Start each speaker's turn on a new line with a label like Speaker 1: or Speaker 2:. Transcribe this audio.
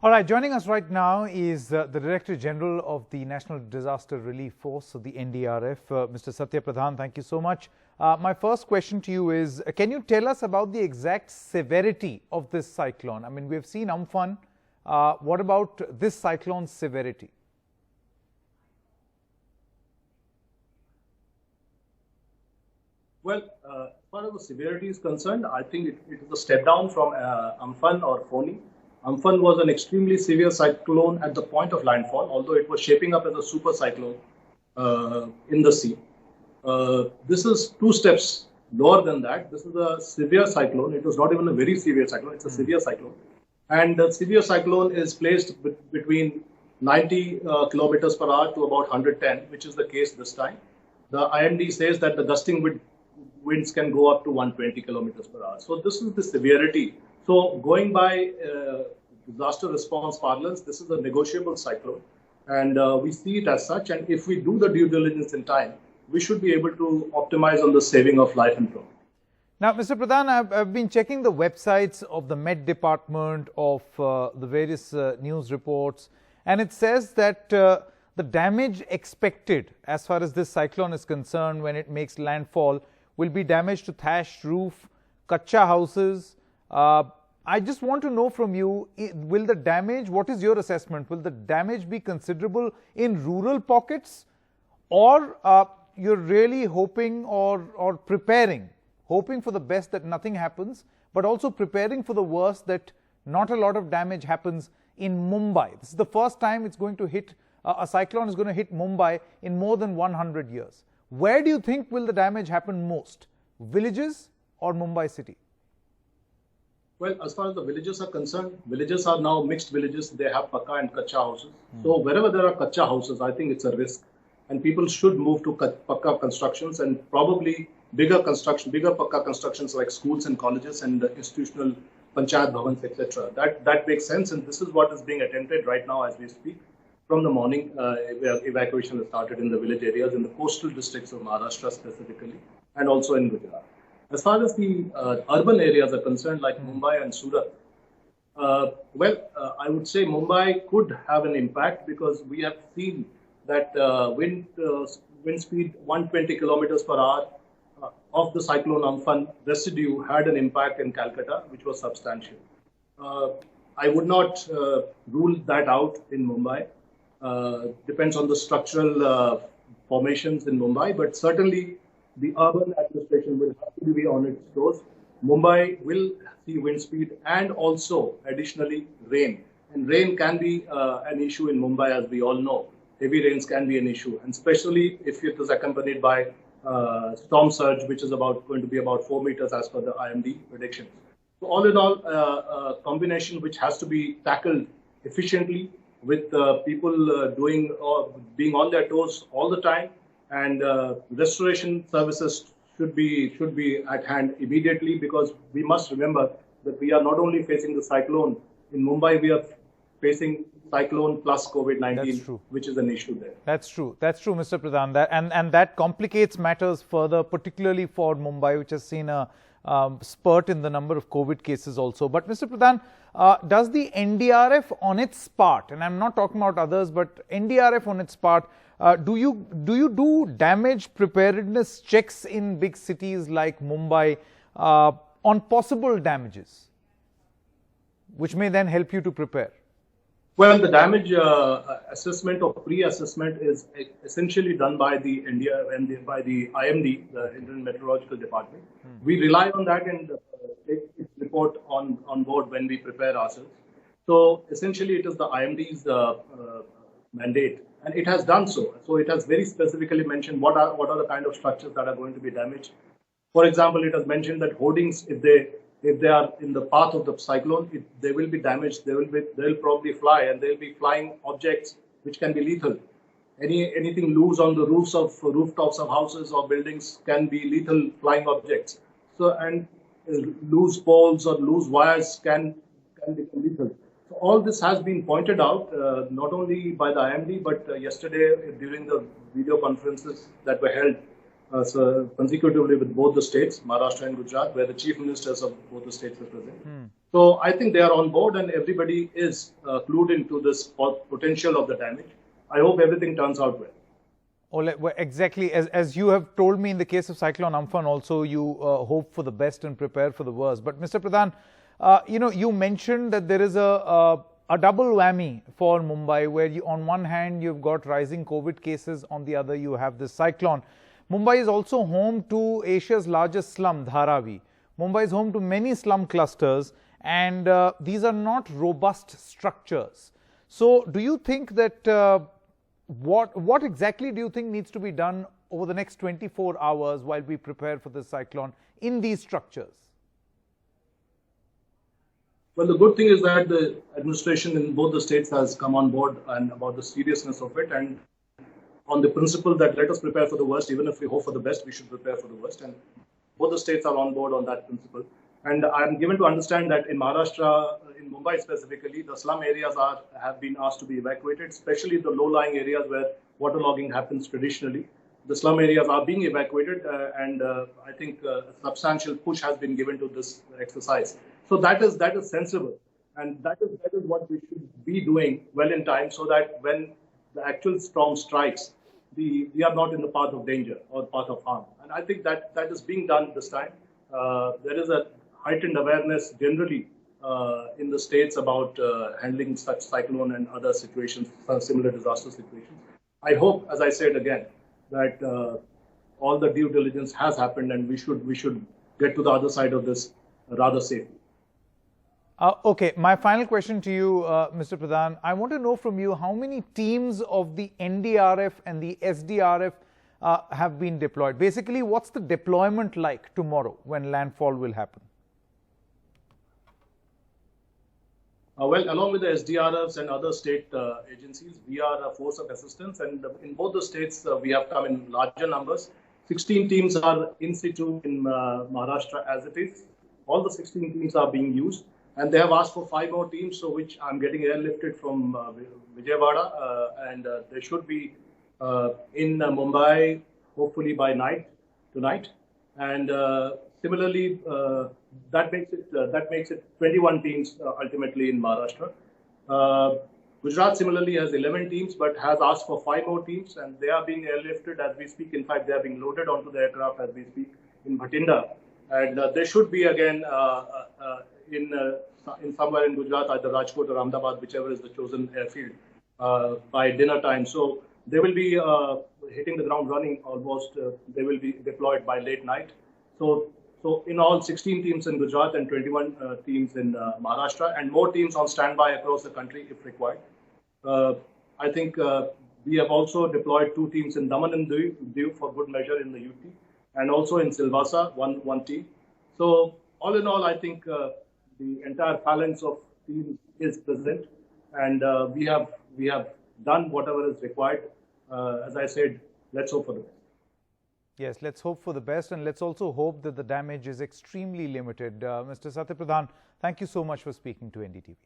Speaker 1: All right, joining us right now is the Director General of the National Disaster Relief Force, so the NDRF, Mr. Satya Pradhan. Thank you so much. My first question to you is, can you tell us about the exact severity of this cyclone? I mean, we've seen Amphan. What about this cyclone's severity?
Speaker 2: Well, as far as the severity is concerned, I think it is a step down from Amphan or Foni. Amphan was an extremely severe cyclone at the point of landfall, although it was shaping up as a super cyclone in the sea. This is 2 steps lower than that. This is a severe cyclone. It was not even a very severe cyclone. It's a severe cyclone. And the severe cyclone is placed between 90 kilometers per hour to about 110, which is the case this time. The IMD says that the gusting winds can go up to 120 kilometers per hour. So this is the severity. So going by disaster response parlance, this is a negotiable cyclone, and we see it as such. And if we do the due diligence in time, we should be able to optimize on the saving of life and property.
Speaker 1: Now, Mr. Pradhan, I've been checking the websites of the Met Department, of the various news reports, and it says that the damage expected as far as this cyclone is concerned when it makes landfall will be damage to thatched roof, kacha houses. I just want to know from you, will the damage, what is your assessment? Will the damage be considerable in rural pockets, or you're really hoping or preparing, hoping for the best that nothing happens, but also preparing for the worst that not a lot of damage happens in Mumbai? This is the first time it's going to hit, a cyclone is going to hit Mumbai in more than 100 years. Where do you think will the damage happen most? Villages or Mumbai city?
Speaker 2: Well, as far as the villages are concerned, villages are now mixed villages. They have pakka and kacha houses. So wherever there are kacha houses, I think it's a risk. And people should move to pakka constructions, and probably bigger pakka constructions like schools and colleges and institutional panchayat bhavans, etc. That makes sense, and this is what is being attempted right now as we speak. From the morning, evacuation has started in the village areas, in the coastal districts of Maharashtra specifically, and also in Gujarat. As far as the urban areas are concerned, like Mumbai and Surat, I would say Mumbai could have an impact, because we have seen that wind speed 120 kilometers per hour of the cyclone Amphan residue had an impact in Calcutta, which was substantial. I would not rule that out in Mumbai. Depends on the structural formations in Mumbai, but certainly the urban administration will have to be on its toes. Mumbai will see wind speed and also additionally rain. And rain can be an issue in Mumbai, as we all know. Heavy rains can be an issue, and especially if it is accompanied by storm surge, which is going to be about 4 meters as per the IMD predictions. So all in all, a combination which has to be tackled efficiently, with people being on their toes all the time, and restoration services should be at hand immediately, because we must remember that we are not only facing the cyclone in Mumbai, we are facing cyclone plus COVID-19, which is an issue there.
Speaker 1: That's true. That's true, Mr. Pradhan. And that complicates matters further, particularly for Mumbai, which has seen a spurt in the number of COVID cases also. But Mr. Pradhan, does the NDRF on its part, and I'm not talking about others, but NDRF on its part, do you do damage preparedness checks in big cities like Mumbai on possible damages, which may then help you to prepare?
Speaker 2: Well, the damage assessment or pre-assessment is essentially done by the by the IMD, the Indian Meteorological Department. We rely on that and take its report on board when we prepare ourselves. So essentially, it is the IMD's mandate, and it has done so. So it has very specifically mentioned what are the kind of structures that are going to be damaged. For example, it has mentioned that hoardings, if they are in the path of the cyclone, they will be damaged. They'll probably fly, and they'll be flying objects which can be lethal. Anything loose on the rooftops of houses or buildings can be lethal flying objects. So, and loose poles or loose wires can become lethal. So all this has been pointed out not only by the IMD, but yesterday during the video conferences that were held so consecutively with both the states, Maharashtra and Gujarat, where the chief ministers of both the states are present. So I think they are on board and everybody is clued into this potential of the damage. I hope everything turns out well.
Speaker 1: Well, exactly. As you have told me in the case of Cyclone Amphan also, you hope for the best and prepare for the worst. But Mr. Pradhan, you mentioned that there is a double whammy for Mumbai, where on one hand you've got rising COVID cases, on the other you have this cyclone. Mumbai is also home to Asia's largest slum, Dharavi. Mumbai is home to many slum clusters, and these are not robust structures. So do you think that what exactly do you think needs to be done over the next 24 hours while we prepare for this cyclone in these structures?
Speaker 2: Well, the good thing is that the administration in both the states has come on board and about the seriousness of it, and on the principle that let us prepare for the worst, even if we hope for the best, we should prepare for the worst. And both the states are on board on that principle. And I'm given to understand that in Maharashtra, in Mumbai specifically, the slum areas have been asked to be evacuated, especially the low-lying areas where waterlogging happens traditionally. The slum areas are being evacuated, and I think a substantial push has been given to this exercise. So that is sensible, and that is what we should be doing well in time, so that when the actual storm strikes, we are not in the path of danger or path of harm. And I think that is being done this time. There is a heightened awareness generally in the states about handling such cyclone and other situations, similar disaster situations. I hope, as I said again, that all the due diligence has happened, and we should get to the other side of this rather safely.
Speaker 1: Okay, my final question to you, Mr. Pradhan. I want to know from you how many teams of the NDRF and the SDRF have been deployed. Basically, what's the deployment like tomorrow when landfall will happen?
Speaker 2: Well, along with the SDRFs and other state agencies, we are a force of assistance, and in both the states we have come in larger numbers. 16 teams are in situ in Maharashtra as it is. All the 16 teams are being used. And they have asked for 5 more teams, so which I'm getting airlifted from Vijayawada, and they should be in Mumbai hopefully by tonight. And similarly, that makes it 21 teams ultimately in Maharashtra. Gujarat similarly has 11 teams, but has asked for 5 more teams, and they are being airlifted as we speak. In fact, they are being loaded onto the aircraft as we speak in Bhatinda, and they should be again in somewhere in Gujarat, either Rajkot or Ahmedabad, whichever is the chosen airfield, by dinner time. So they will be hitting the ground running almost. They will be deployed by late night. So in all, 16 teams in Gujarat and 21 teams in Maharashtra, and more teams on standby across the country if required. I think we have also deployed 2 teams in Daman and Diu for good measure in the UT, and also in Silvassa, one team. So all in all, I think the entire phalanx of teams is present, and we have done whatever is required. As I said, let's hope for the best.
Speaker 1: Yes, let's hope for the best, and let's also hope that the damage is extremely limited. Mr. Satya Pradhan, thank you so much for speaking to NDTV.